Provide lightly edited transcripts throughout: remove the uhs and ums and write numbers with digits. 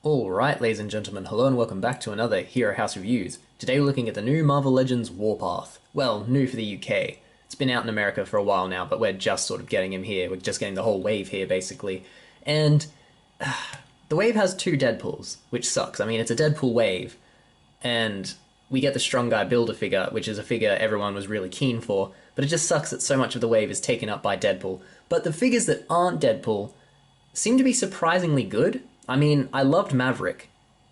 Alright, ladies and gentlemen, hello and welcome back to another Hero House Reviews. Today we're looking at the new Marvel Legends Warpath. Well, new for the UK. It's been out in America for a while now, but we're just sort of getting him here. We're just getting the whole wave here, basically. And the wave has two Deadpools, which sucks. I mean, it's a Deadpool wave, and we get the Strong Guy Builder-Figure, which is a figure everyone was really keen for, but it just sucks that so much of the wave is taken up by Deadpool. But the figures that aren't Deadpool seem to be surprisingly good. I mean, I loved Maverick,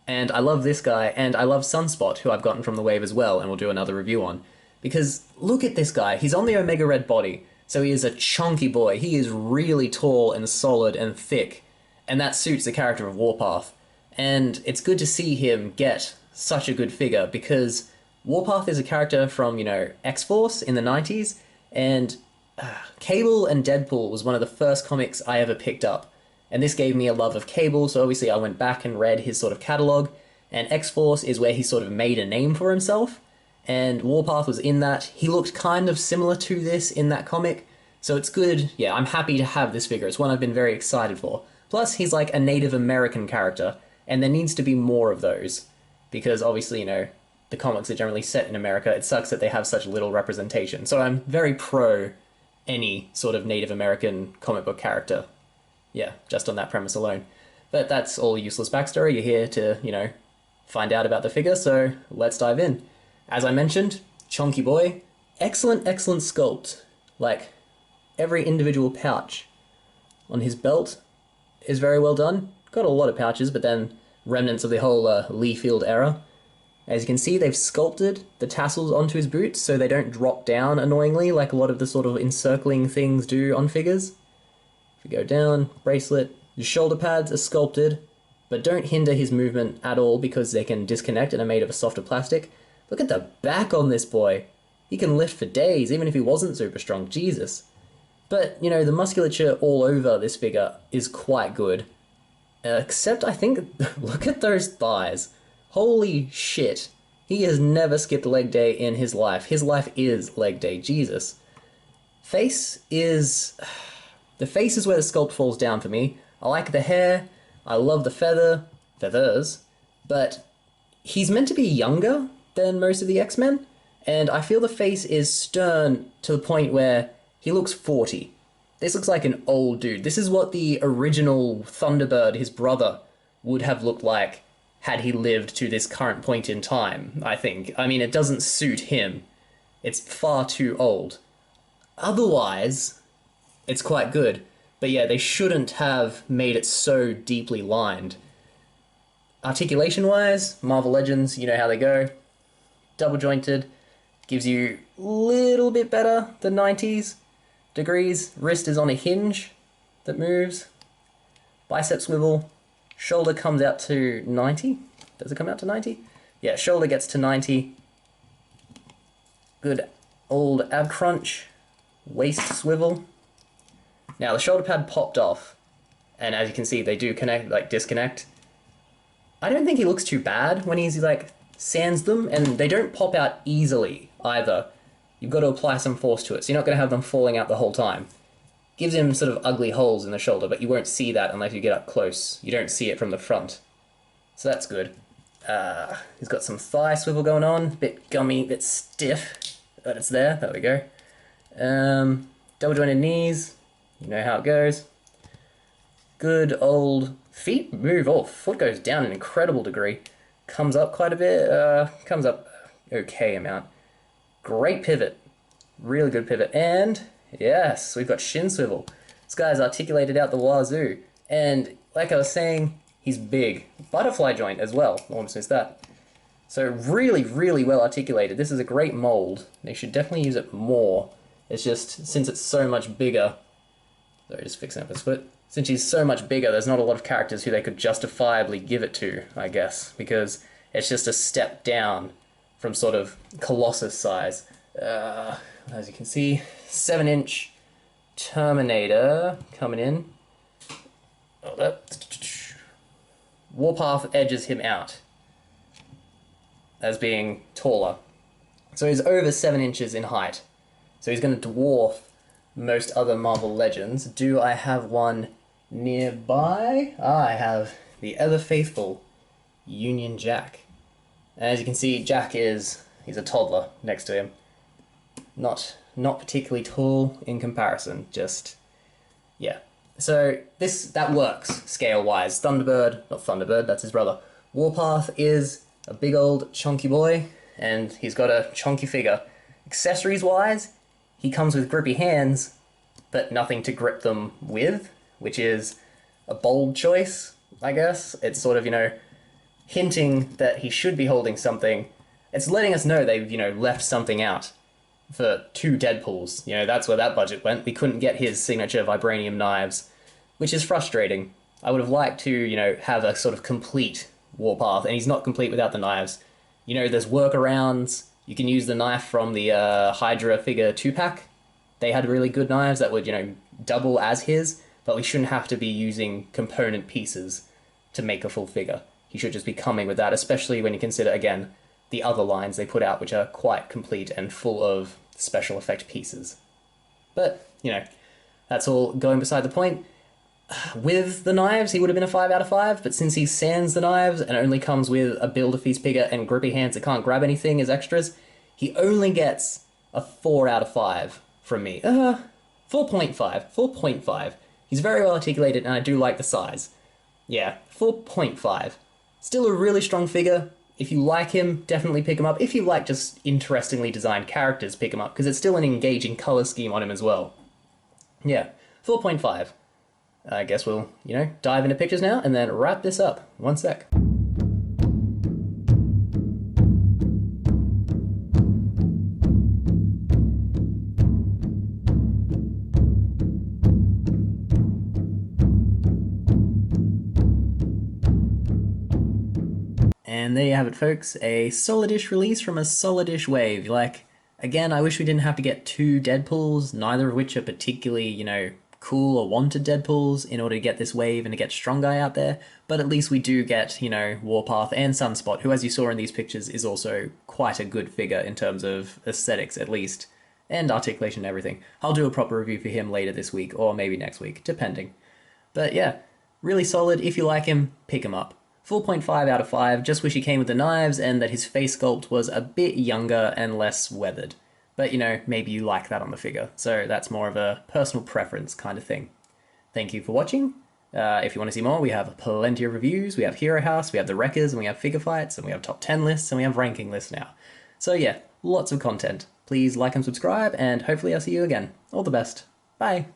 and I love this guy, and I love Sunspot, who I've gotten from the wave as well, and we'll do another review on. Because look at this guy, he's on the Omega Red body, so he is a chunky boy. He is really tall and solid and thick, and that suits the character of Warpath. And it's good to see him get such a good figure, because Warpath is a character from, X-Force in the 90s, and Cable and Deadpool was one of the first comics I ever picked up. And this gave me a love of Cable, so obviously I went back and read his sort of catalogue, and X-Force is where he sort of made a name for himself, and Warpath was in that. He looked kind of similar to this in that comic, so it's good. Yeah, I'm happy to have this figure. It's one I've been very excited for. Plus, he's like a Native American character, and there needs to be more of those, because obviously, the comics are generally set in America. It sucks that they have such little representation, so I'm very pro any sort of Native American comic book character. Yeah, just on that premise alone. But that's all useless backstory. You're here to, find out about the figure, so let's dive in. As I mentioned, chunky boy, excellent sculpt. Like, every individual pouch on his belt is very well done. Got a lot of pouches, but then remnants of the whole Lee Field era. As you can see, they've sculpted the tassels onto his boots so they don't drop down annoyingly like a lot of the sort of encircling things do on figures. If we go down, bracelet, the shoulder pads are sculpted, but don't hinder his movement at all because they can disconnect and are made of a softer plastic. Look at the back on this boy. He can lift for days, even if he wasn't super strong, Jesus. But, the musculature all over this figure is quite good. Except, I think, look at those thighs. Holy shit. He has never skipped leg day in his life. His life is leg day, Jesus. Face is... The face is where the sculpt falls down for me. I like the hair, I love the feathers, but he's meant to be younger than most of the X-Men, and I feel the face is stern to the point where he looks 40. This looks like an old dude. This is what the original Thunderbird, his brother, would have looked like had he lived to this current point in time, I think. I mean, it doesn't suit him. It's far too old. Otherwise, it's quite good. But yeah, they shouldn't have made it so deeply lined. Articulation-wise, Marvel Legends, you know how they go. Double jointed, gives you a little bit better than 90s degrees. Wrist is on a hinge that moves. Bicep swivel. Shoulder comes out to 90. Does it come out to 90? Yeah, shoulder gets to 90. Good old ab crunch. Waist swivel. Now, the shoulder pad popped off, and as you can see, they do disconnect. I don't think he looks too bad when he's, sands them, and they don't pop out easily, either. You've got to apply some force to it, so you're not going to have them falling out the whole time. Gives him sort of ugly holes in the shoulder, but you won't see that unless you get up close. You don't see it from the front. So that's good. He's got some thigh swivel going on, a bit gummy, a bit stiff, but it's there. There we go. Double jointed knees. You know how it goes. Good old feet move. Oh, foot goes down an incredible degree. Comes up quite a bit. Comes up okay amount. Great pivot. Really good pivot. And yes, we've got shin swivel. This guy's articulated out the wazoo. And like I was saying, he's big. Butterfly joint as well. Almost missed that. So really, really well articulated. This is a great mold. They should definitely use it more. It's just, since it's so much bigger... Sorry, just fixing up his foot. Since he's so much bigger, there's not a lot of characters who they could justifiably give it to, I guess, because it's just a step down from sort of Colossus size. As you can see, 7-inch Terminator coming in. Hold up. Warpath edges him out as being taller. So he's over 7 inches in height. So he's going to dwarf most other Marvel Legends. Do I have one nearby? I have the ever faithful Union Jack. As you can see, he's a toddler next to him. Not particularly tall in comparison, just, yeah. So that works scale-wise. Not Thunderbird, that's his brother. Warpath is a big old chunky boy, and he's got a chunky figure. Accessories-wise, he comes with grippy hands, but nothing to grip them with, which is a bold choice, I guess. It's sort of, hinting that he should be holding something. It's letting us know they've, left something out for 2 Deadpools. That's where that budget went. We couldn't get his signature vibranium knives, which is frustrating. I would have liked to, have a sort of complete Warpath, and he's not complete without the knives. There's workarounds. You can use the knife from the Hydra figure 2-pack. They had really good knives that would, double as his, but we shouldn't have to be using component pieces to make a full figure. He should just be coming with that, especially when you consider, again, the other lines they put out, which are quite complete and full of special effect pieces. But, that's all going beside the point. With the knives, he would have been a 5 out of 5, but since he sans the knives and only comes with a build-a-feast figure and grippy hands that can't grab anything as extras, he only gets a 4 out of 5 from me. 4.5. 4.5. He's very well articulated, and I do like the size. Yeah, 4.5. Still a really strong figure. If you like him, definitely pick him up. If you like just interestingly designed characters, pick him up, because it's still an engaging color scheme on him as well. Yeah, 4.5. I guess we'll, dive into pictures now and then wrap this up. One sec. And there you have it, folks. A solid-ish release from a solid-ish wave. Again, I wish we didn't have to get 2 Deadpools, neither of which are particularly, cool or wanted Deadpools in order to get this wave and to get Strong Guy out there, but at least we do get, Warpath and Sunspot, who, as you saw in these pictures, is also quite a good figure in terms of aesthetics, at least, and articulation and everything. I'll do a proper review for him later this week, or maybe next week, depending. But yeah, really solid. If you like him, pick him up. 4.5 out of 5, just wish he came with the knives and that his face sculpt was a bit younger and less weathered. But, maybe you like that on the figure, so that's more of a personal preference kind of thing. Thank you for watching. If you want to see more, we have plenty of reviews, we have Hero House, we have the Wreckers, and we have figure fights, and we have top 10 lists, and we have ranking lists now. So yeah, lots of content. Please like and subscribe, and hopefully I'll see you again. All the best. Bye!